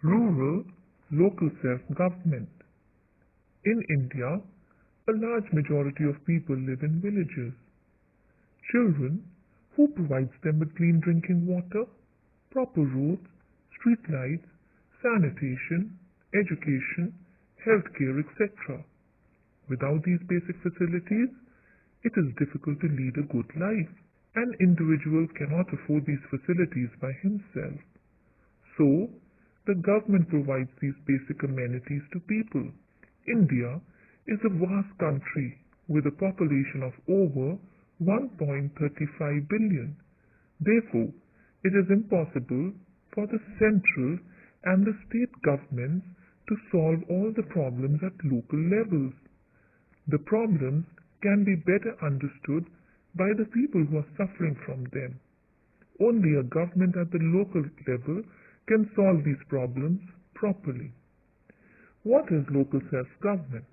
Rural local self-government. In India, a large majority of people live in villages. Children, who provides them with clean drinking water, proper roads, street lights, sanitation, education, healthcare, etc. Without these basic facilities, it is difficult to lead a good life. An individual cannot afford these facilities by himself. So, the government provides these basic amenities to people. India is a vast country with a population of over 1.35 billion. Therefore, it is impossible for the central and the state governments to solve all the problems at local levels. The problems can be better understood by the people who are suffering from them. Only a government at the local level can solve these problems properly. What is local self-government?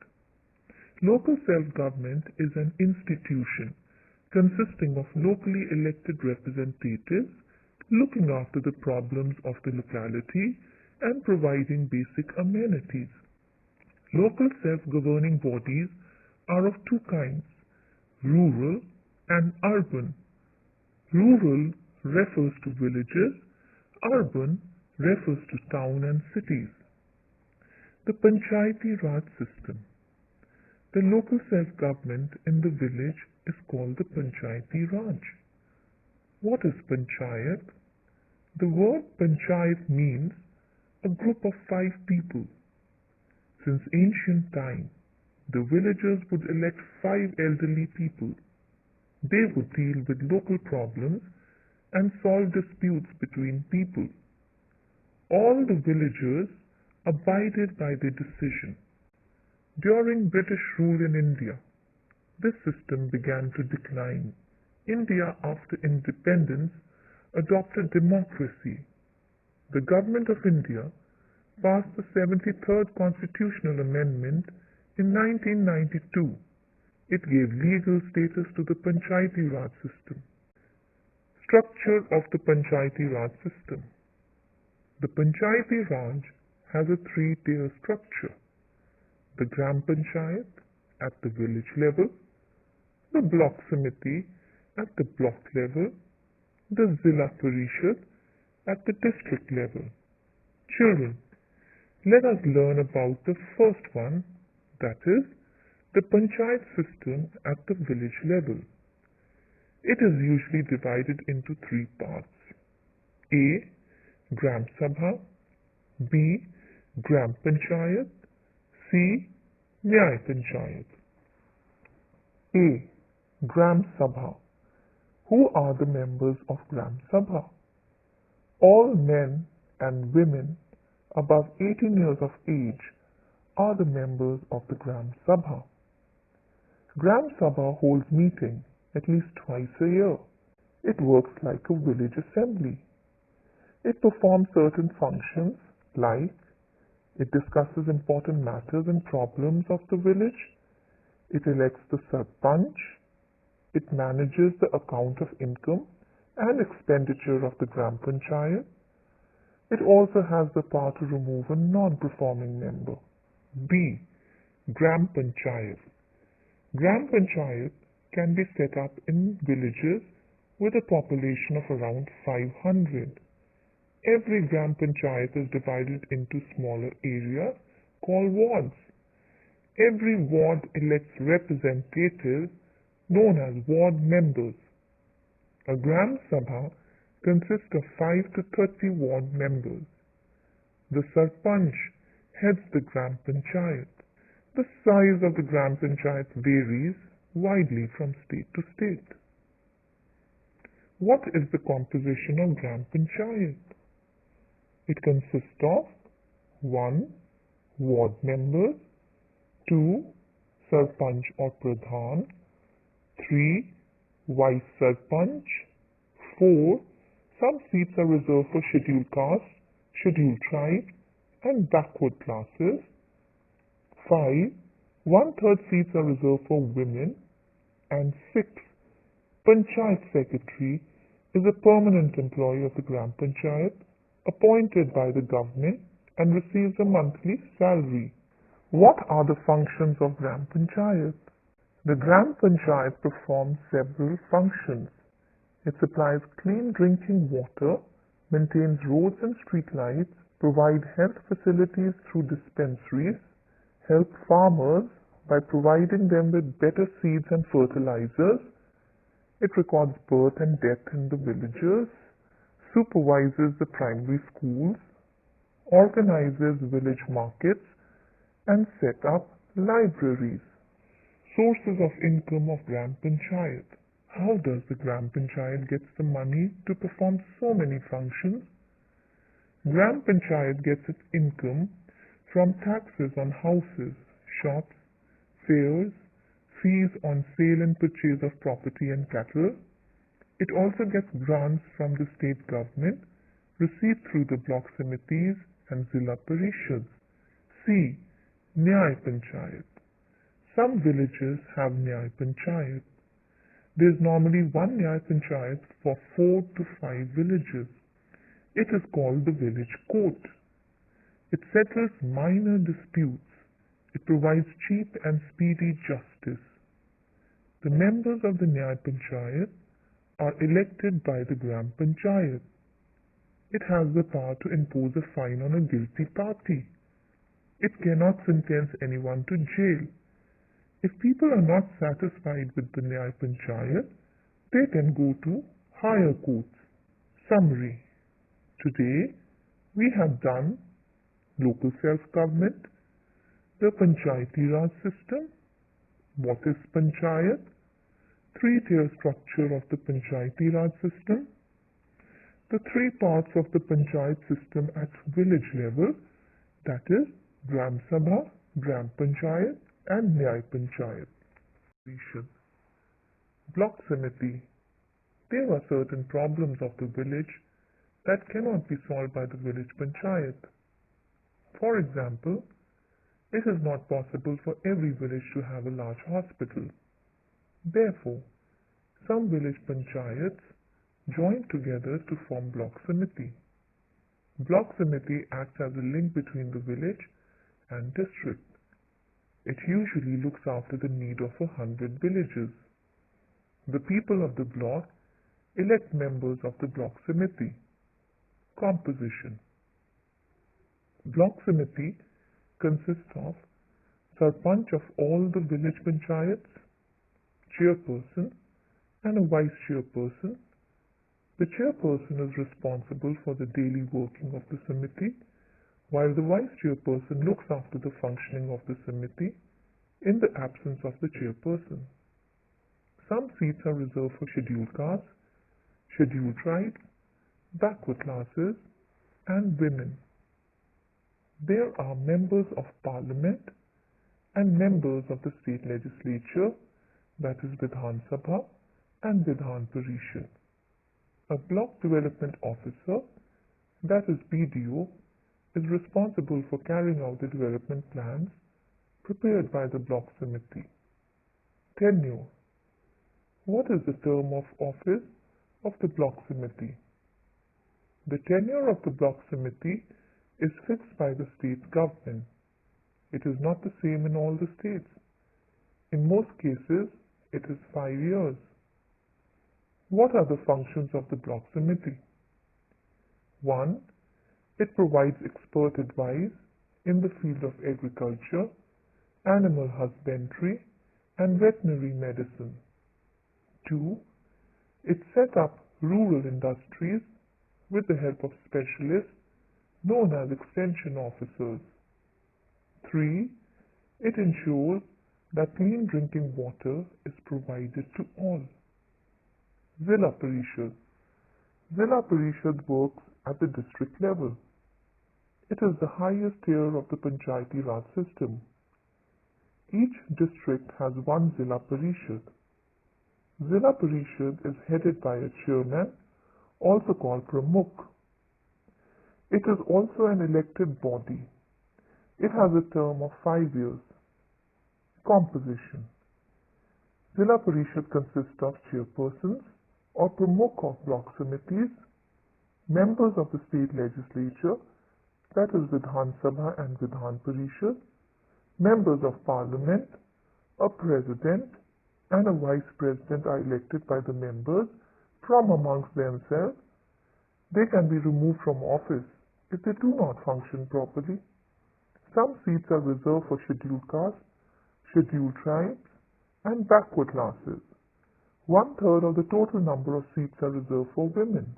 Local self-government is an institution consisting of locally elected representatives looking after the problems of the locality and providing basic amenities. Local self-governing bodies are of two kinds, rural and urban. Rural refers to villages, urban refers to town and cities. The Panchayati Raj system. The local self-government in the village is called the Panchayati Raj. What is Panchayat? The word Panchayat means a group of 5 people. Since ancient time, the villagers would elect 5 elderly people. They would deal with local problems and solve disputes between people. All the villagers abided by their decision. During British rule in India, this system began to decline. India, after independence, adopted democracy. The Government of India passed the 73rd Constitutional Amendment in 1992. It gave legal status to the Panchayati Raj system. Structure of the Panchayati Raj system. The Panchayati Raj has a 3-tier structure. The Gram Panchayat at the village level, the Block Samiti at the block level, the Zilla Parishad at the district level. Children, let us learn about the first one, that is, the Panchayat system at the village level. It is usually divided into 3 parts. A. Gram Sabha, B. Gram Panchayat, C. Nyay Panchayat. A. Gram Sabha. Who are the members of Gram Sabha? All men and women above 18 years of age are the members of the Gram Sabha. Gram Sabha holds meeting at least twice a year. It works like a village assembly. It performs certain functions like it discusses important matters and problems of the village. It elects the Sarpanch. It manages the account of income and expenditure of the Gram Panchayat. It also has the power to remove a non-performing member. B. Gram Panchayat. Gram Panchayat can be set up in villages with a population of around 500. Every Gram Panchayat is divided into smaller areas called wards. Every ward elects representatives known as ward members. A Gram Sabha consists of 5 to 30 ward members. The Sarpanch heads the Gram Panchayat. The size of the Gram Panchayat varies widely from state to state. What is the composition of Gram Panchayat? It consists of 1. Ward members, 2. Sarpanch or Pradhan, 3. Vice Sarpanch, 4. Some seats are reserved for scheduled castes, scheduled tribes and backward classes. 5. 1/3 seats are reserved for women. And 6. Panchayat Secretary is a permanent employee of the Gram Panchayat appointed by the government and receives a monthly salary. What are the functions of Gram Panchayat? The Gram Panchayat performs several functions. It supplies clean drinking water, maintains roads and street lights, provides health facilities through dispensaries, helps farmers by providing them with better seeds and fertilizers. It records birth and death in the villages, supervises the primary schools, organizes village markets, and set up libraries. Sources of income of Gram Panchayat. How does the Gram Panchayat get the money to perform so many functions? Gram Panchayat gets its income from taxes on houses, shops, fairs, fees on sale and purchase of property and cattle. It also gets grants from the state government, received through the block samitis and Zilla Parishads. C. Nyay Panchayat. Some villages have Nyay Panchayat. There is normally one Nyay Panchayat for 4 to 5 villages. It is called the village court. It settles minor disputes. It provides cheap and speedy justice. The members of the Nyay Panchayat are elected by the Gram Panchayat. It has the power to impose a fine on a guilty party. It cannot sentence anyone to jail. If people are not satisfied with the Nyay Panchayat, they can go to higher courts. Summary. Today, we have done local self-government, the Panchayati Raj system, what is Panchayat, 3-tier structure of the Panchayati Raj system, the 3 parts of the Panchayat system at village level, that is Gram Sabha, Gram Panchayat and Nyay Panchayat. Block Samiti. There are certain problems of the village that cannot be solved by the village Panchayat. For example, it is not possible for every village to have a large hospital. Therefore, some village Panchayats join together to form Block Samiti. Block Samiti acts as a link between the village and district. It usually looks after the need of 100 villages. The people of the block elect members of the Block Samiti. Composition. Block Samiti consists of Sarpanch of all the village Panchayats, chairperson and a vice chairperson. The chairperson is responsible for the daily working of the Samiti, while the vice chairperson looks after the functioning of the Samiti in the absence of the chairperson. Some seats are reserved for scheduled castes, scheduled tribes, backward classes, and women. There are members of parliament and members of the state legislature, that is Vidhan Sabha and Vidhan Parishad. A block development officer, that is BDO, is responsible for carrying out the development plans prepared by the Block Samiti. Tenure. What is the term of office of the Block Samiti? The tenure of the Block Samiti is fixed by the state government. It is not the same in all the states. In most cases, it is 5 years. What are the functions of the Block Samiti? 1. It provides expert advice in the field of agriculture, animal husbandry, and veterinary medicine. 2. It set up rural industries with the help of specialists known as extension officers. 3. It ensures that clean drinking water is provided to all. Zilla Parishad. Zilla Parishad works at the district level. It is the highest tier of the Panchayati Raj system. Each district has one Zilla Parishad. Zilla Parishad is headed by a chairman, also called Pramukh. It is also an elected body. It has a term of 5 years. Composition. Zilla Parishad consists of chairpersons or Pramukh of block samitis, members of the state legislature, that is Vidhan Sabha and Vidhan Parishad, members of parliament, a president, and a vice president are elected by the members from amongst themselves. They can be removed from office if they do not function properly. Some seats are reserved for scheduled castes, scheduled tribes, and backward classes. One-third of the total number of seats are reserved for women.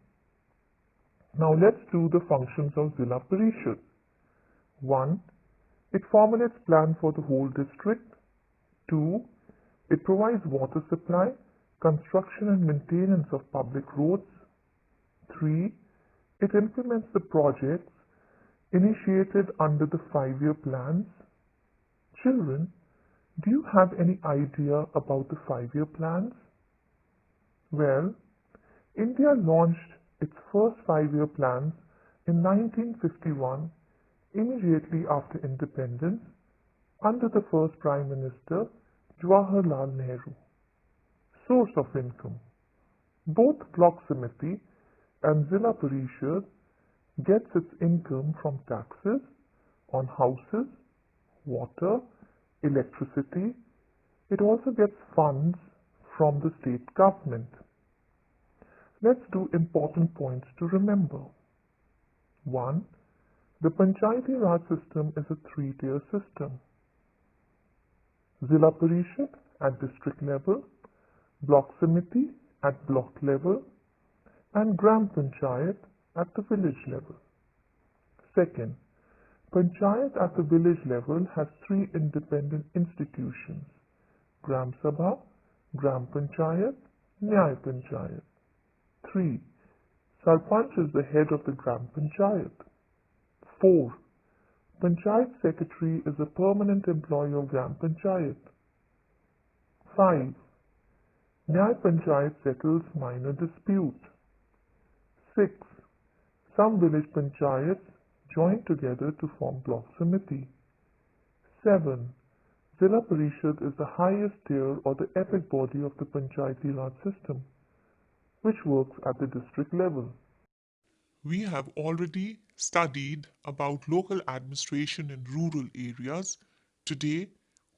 Now let's do the functions of Zilla Parishad. 1. It formulates plan for the whole district. 2. It provides water supply, construction and maintenance of public roads. 3. It implements the projects initiated under the 5-year plans. Children, do you have any idea about the 5-year plans? Well, India launched its first 5-year plans in 1951, immediately after independence, under the first Prime Minister Jawaharlal Nehru. Source of income. Both Block Samiti and Zilla Parishad gets its income from taxes on houses, water, electricity. It also gets funds from the state government. Let's do important points to remember. 1. The Panchayati Raj system is a 3-tier system. Zilla Parishad at district level, Block Samiti at block level, and Gram Panchayat at the village level. Second, Panchayat at the village level has 3 independent institutions: Gram Sabha, Gram Panchayat, Nyay Panchayat. 3. Sarpanch is the head of the Gram Panchayat. 4. Panchayat Secretary is a permanent employee of Gram Panchayat. 5. Nyay Panchayat settles minor dispute. 6. Some village panchayats join together to form Block Samiti. 7. Zilla Parishad is the highest tier or the epic body of the Panchayati Raj system, which works at the district level. We have already studied about local administration in rural areas. Today,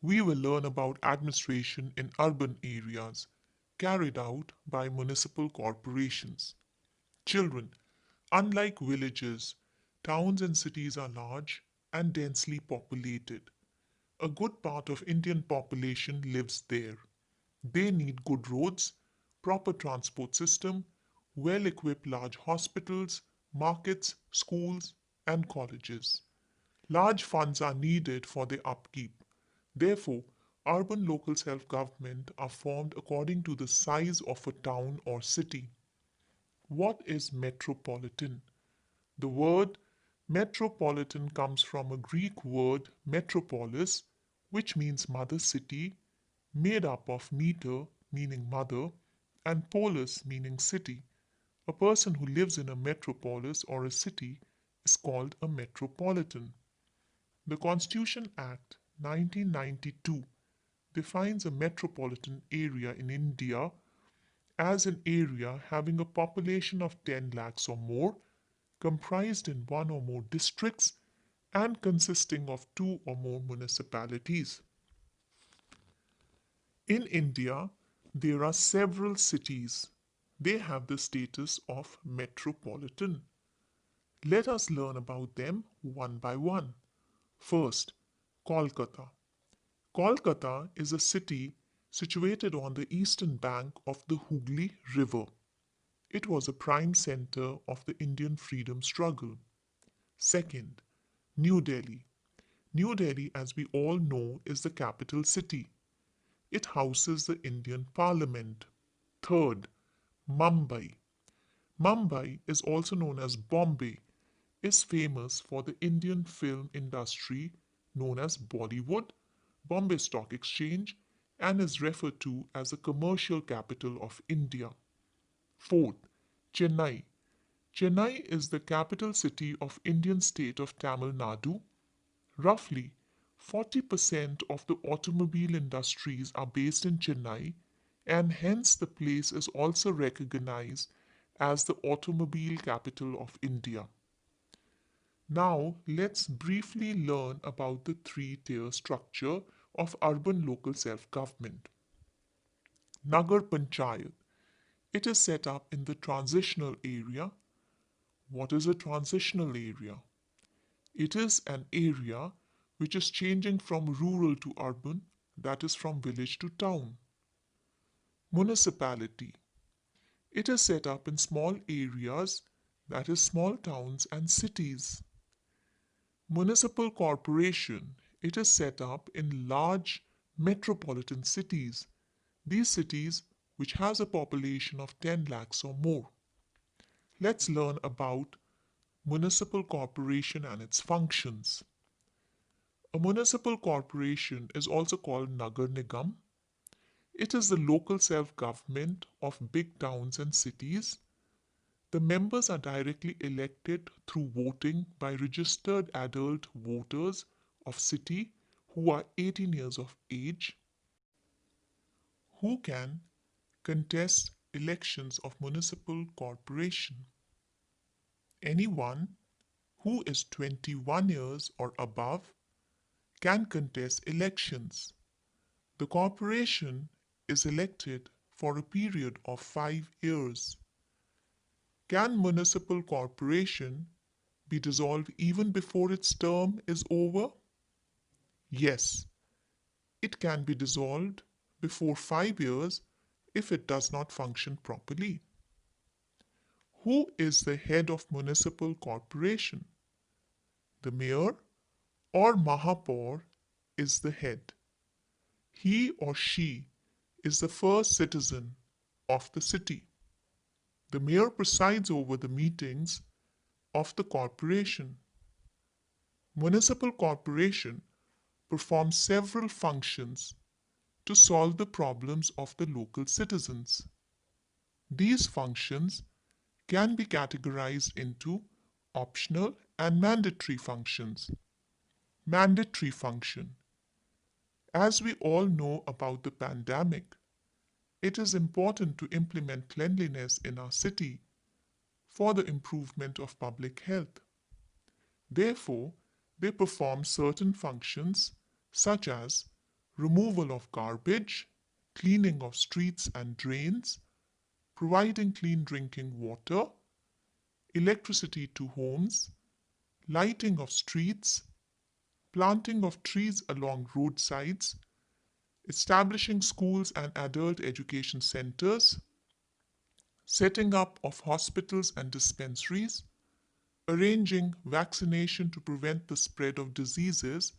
we will learn about administration in urban areas, carried out by municipal corporations. Children, unlike villages, towns and cities are large and densely populated. A good part of Indian population lives there. They need good roads, proper transport system, well-equipped large hospitals, markets, schools, and colleges. Large funds are needed for their upkeep. Therefore, urban local self-government are formed according to the size of a town or city. What is metropolitan? The word metropolitan comes from a Greek word metropolis, which means mother city, made up of meter, meaning mother, and polis, meaning city. A person who lives in a metropolis or a city is called a metropolitan. The Constitution Act 1992 defines a metropolitan area in India as an area having a population of 10 lakhs or more, comprised in one or more districts, and consisting of 2 or more municipalities. In India, there are several cities. They have the status of metropolitan. Let us learn about them one by one. First, Kolkata. Kolkata is a city situated on the eastern bank of the Hooghly River. It was a prime center of the Indian freedom struggle. Second, New Delhi. New Delhi, as we all know, is the capital city. It houses the Indian Parliament. Third, Mumbai. Mumbai is also known as Bombay, is famous for the Indian film industry known as Bollywood, Bombay Stock Exchange, and is referred to as the commercial capital of India. Fourth, Chennai. Chennai is the capital city of Indian state of Tamil Nadu. Roughly 40% of the automobile industries are based in Chennai, and hence the place is also recognized as the automobile capital of India. Now let's briefly learn about the three-tier structure of urban local self-government. Nagar Panchayat. It is set up in the transitional area. What is a transitional area? It is an area which is changing from rural to urban, that is from village to town. Municipality. It is set up in small areas, that is small towns and cities. Municipal corporation. It is set up in large metropolitan cities. These cities which has a population of 10 lakhs or more. Let's learn about municipal corporation and its functions. A municipal corporation is also called Nagar Nigam. It is the local self-government of big towns and cities. The members are directly elected through voting by registered adult voters of city who are 18 years of age, who can contest elections of municipal corporation. Anyone who is 21 years or above can contest elections. The corporation is elected for a period of 5 years. Can municipal corporation be dissolved even before its term is over? Yes, it can be dissolved before 5 years if it does not function properly. Who is the head of municipal corporation? The mayor or Mahapaur is the head. He or she is the first citizen of the city. The mayor presides over the meetings of the corporation. Municipal corporation performs several functions to solve the problems of the local citizens. These functions can be categorized into optional and mandatory functions. Mandatory function. As we all know about the pandemic, it is important to implement cleanliness in our city for the improvement of public health. Therefore, they perform certain functions such as removal of garbage, cleaning of streets and drains, providing clean drinking water, electricity to homes, lighting of streets, planting of trees along roadsides, establishing schools and adult education centers, setting up of hospitals and dispensaries, arranging vaccination to prevent the spread of diseases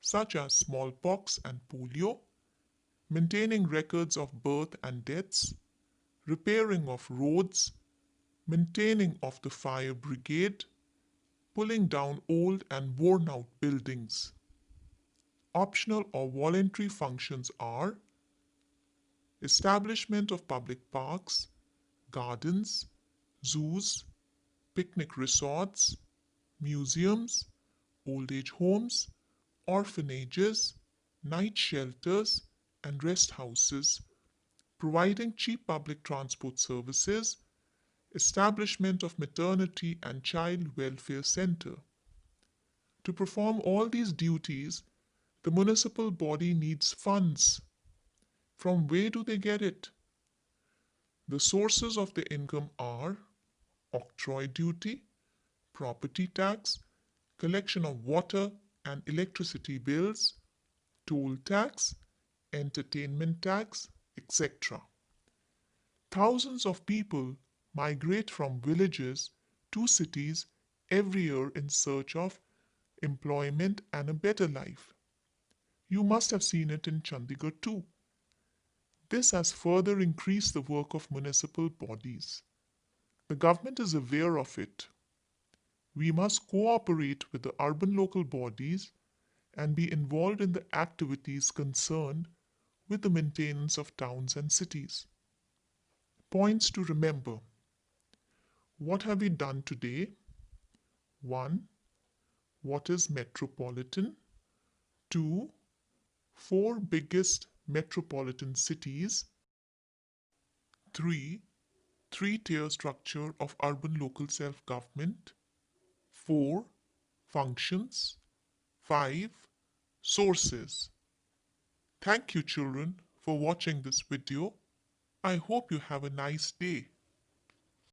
such as smallpox and polio, maintaining records of birth and deaths, repairing of roads, maintaining of the fire brigade, pulling down old and worn out buildings. Optional or voluntary functions are establishment of public parks, gardens, zoos, picnic resorts, museums, old age homes, orphanages, night shelters, and rest houses, providing cheap public transport services, establishment of maternity and child welfare center. To perform all these duties, the municipal body needs funds. From where do they get it? The sources of the income are octroi duty, property tax, collection of water and electricity bills, toll tax, entertainment tax, etc. Thousands of people migrate from villages to cities every year in search of employment and a better life. You must have seen it in Chandigarh too. This has further increased the work of municipal bodies. The government is aware of it. We must cooperate with the urban local bodies and be involved in the activities concerned with the maintenance of towns and cities. Points to remember. What have we done today? 1. What is metropolitan? 2. 4 biggest metropolitan cities. 3. Three-tier structure of urban local self-government. 4. Functions. 5. Sources. Thank you, children, for watching this video. I hope you have a nice day.